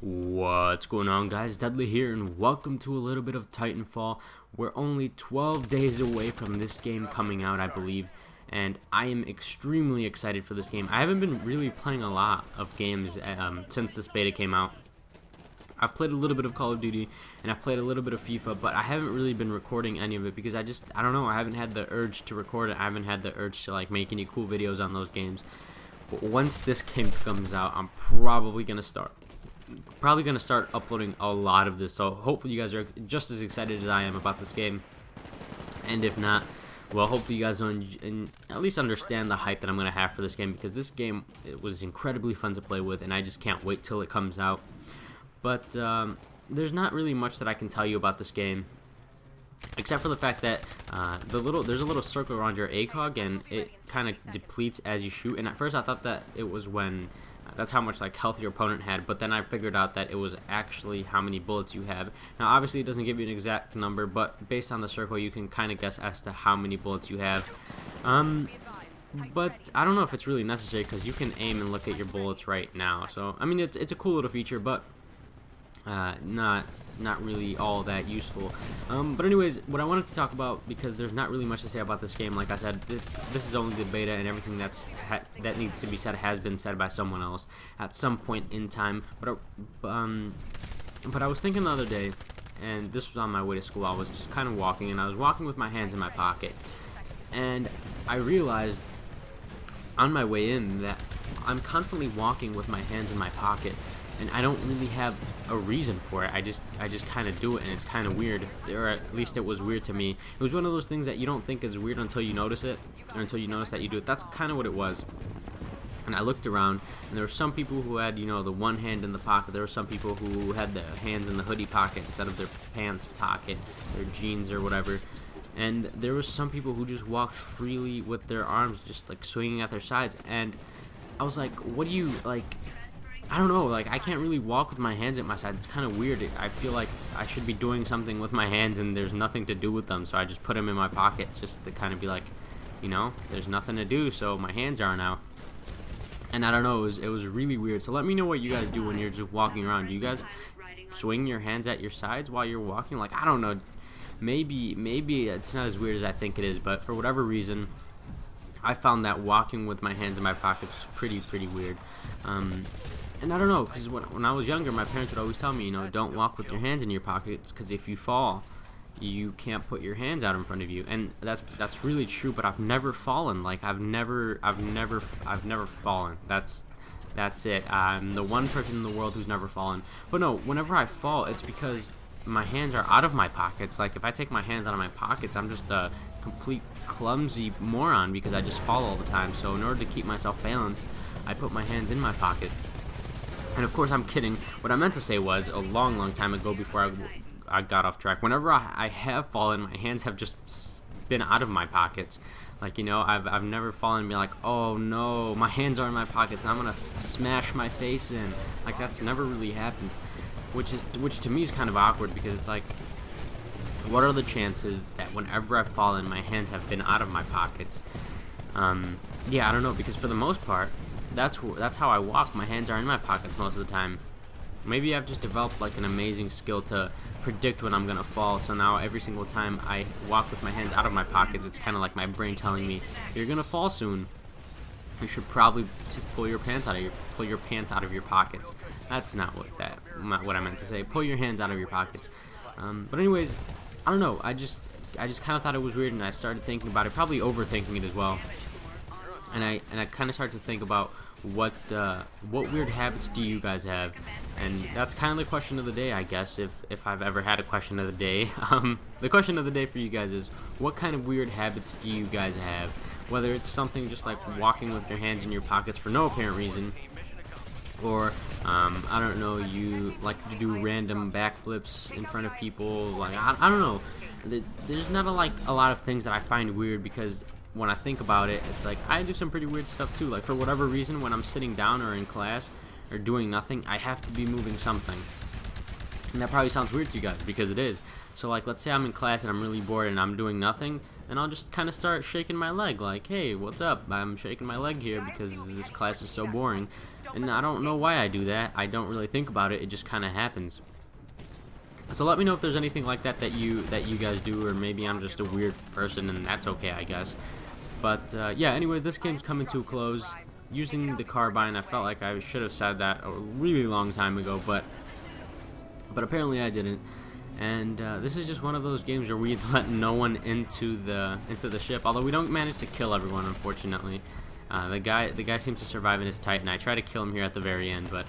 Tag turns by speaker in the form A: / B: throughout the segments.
A: What's going on, guys? Dudley here, and welcome to a little bit of Titanfall. We're only 12 days away from this game coming out, I believe, and I am extremely excited for this game. I haven't been really playing a lot of games since this beta came out. I've played a little bit of Call of Duty, and I've played a little bit of FIFA, but I haven't really been recording any of it because I don't know, I haven't had the urge to record it. I haven't had the urge to like make any cool videos on those games. But once this game comes out, I'm probably gonna start uploading a lot of this, so hopefully you guys are just as excited as I am about this game, and if not, well, hopefully you guys don't at least understand the hype that I'm gonna have for this game, because this game, it was incredibly fun to play with, and I just can't wait till it comes out. But there's not really much that I can tell you about this game, except for the fact that there's a little circle around your Acog, and it kind of depletes as you shoot. And at first I thought that it was when that's how much like health your opponent had, but then I figured out that it was actually how many bullets you have. Now obviously it doesn't give you an exact number, but based on the circle you can kind of guess as to how many bullets you have. But I don't know if it's really necessary, because you can aim and look at your bullets right now. So I mean, it's a cool little feature, but not really all that useful. But anyways, what I wanted to talk about, because there's not really much to say about this game, like I said, this is only the beta, and everything that needs to be said has been said by someone else at some point in time. But I was thinking the other day, and this was on my way to school. I was just kind of walking, and I was walking with my hands in my pocket, and I realized on my way in that I'm constantly walking with my hands in my pocket, and I don't really have a reason for it. I just kind of do it, and it's kind of weird, or at least it was weird to me. It was one of those things that you don't think is weird until you notice it, or until you notice that you do it. That's kind of what it was. And I looked around, and there were some people who had, you know, the one hand in the pocket. There were some people who had the hands in the hoodie pocket instead of their pants pocket, their jeans or whatever. And there was some people who just walked freely with their arms just like swinging at their sides. And I was like, what do you like? I don't know, like, I can't really walk with my hands at my side. It's kind of weird. I feel like I should be doing something with my hands, and there's nothing to do with them, so I just put them in my pocket just to kind of be like, you know, there's nothing to do, so my hands aren't out. And I don't know, it was really weird. So let me know what you guys do when you're just walking around. Do you guys swing your hands at your sides while you're walking? Like, I don't know, maybe it's not as weird as I think it is, but for whatever reason, I found that walking with my hands in my pockets was pretty weird. And I don't know, because when I was younger, my parents would always tell me, you know, don't walk with your hands in your pockets, because if you fall, you can't put your hands out in front of you. And that's really true. But I've never fallen. Like I've never fallen. That's it. I'm the one person in the world who's never fallen. But no, whenever I fall, it's because my hands are out of my pockets. Like if I take my hands out of my pockets, I'm just a complete clumsy moron, because I just fall all the time. So in order to keep myself balanced, I put my hands in my pocket. And of course I'm kidding. What I meant to say was, a long time ago, before I got off track, whenever I have fallen, my hands have just been out of my pockets. Like, you know, I've never fallen and be like, oh no, my hands are in my pockets and I'm gonna smash my face in. Like, that's never really happened, which to me is kind of awkward, because it's like, what are the chances that whenever I've fallen, my hands have been out of my pockets? Yeah, I don't know, because for the most part, that's how I walk. My hands are in my pockets most of the time. Maybe I've just developed like an amazing skill to predict when I'm gonna fall, so now every single time I walk with my hands out of my pockets, it's kind of like my brain telling me, you're gonna fall soon, you should probably pull your pants out of your pockets. That's not what I meant to say. Pull your hands out of your pockets. But anyways, I don't know, I just kind of thought it was weird, and I started thinking about it, probably overthinking it as well. And I kind of started to think about what weird habits do you guys have, and that's kind of the question of the day, I guess, if I've ever had a question of the day. The question of the day for you guys is, what kind of weird habits do you guys have? Whether it's something just like walking with your hands in your pockets for no apparent reason, or I don't know, you like to do random backflips in front of people. Like I don't know. There's not a lot of things that I find weird, because when I think about it, it's like I do some pretty weird stuff too. Like for whatever reason, when I'm sitting down or in class or doing nothing, I have to be moving something. And that probably sounds weird to you guys, because it is. So like, let's say I'm in class and I'm really bored and I'm doing nothing, and I'll just kind of start shaking my leg, like, hey, what's up? I'm shaking my leg here because this class is so boring. And I don't know why I do that. I don't really think about it. It just kind of happens. So let me know if there's anything like that that you guys do, or maybe I'm just a weird person, and that's okay, I guess. But yeah, anyways, this game's coming to a close. Using the carbine, I felt like I should have said that a really long time ago, but apparently I didn't. And this is just one of those games where we let no one into the ship. Although we don't manage to kill everyone, unfortunately. The guy seems to survive in his Titan. I try to kill him here at the very end, but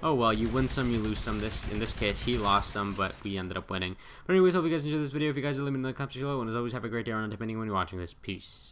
A: oh well. You win some, you lose some. In this case, he lost some, but we ended up winning. But anyways, hope you guys enjoyed this video. If you guys are, let me know in the comments below. And as always, have a great day, or night, depending on when you're watching this. Peace.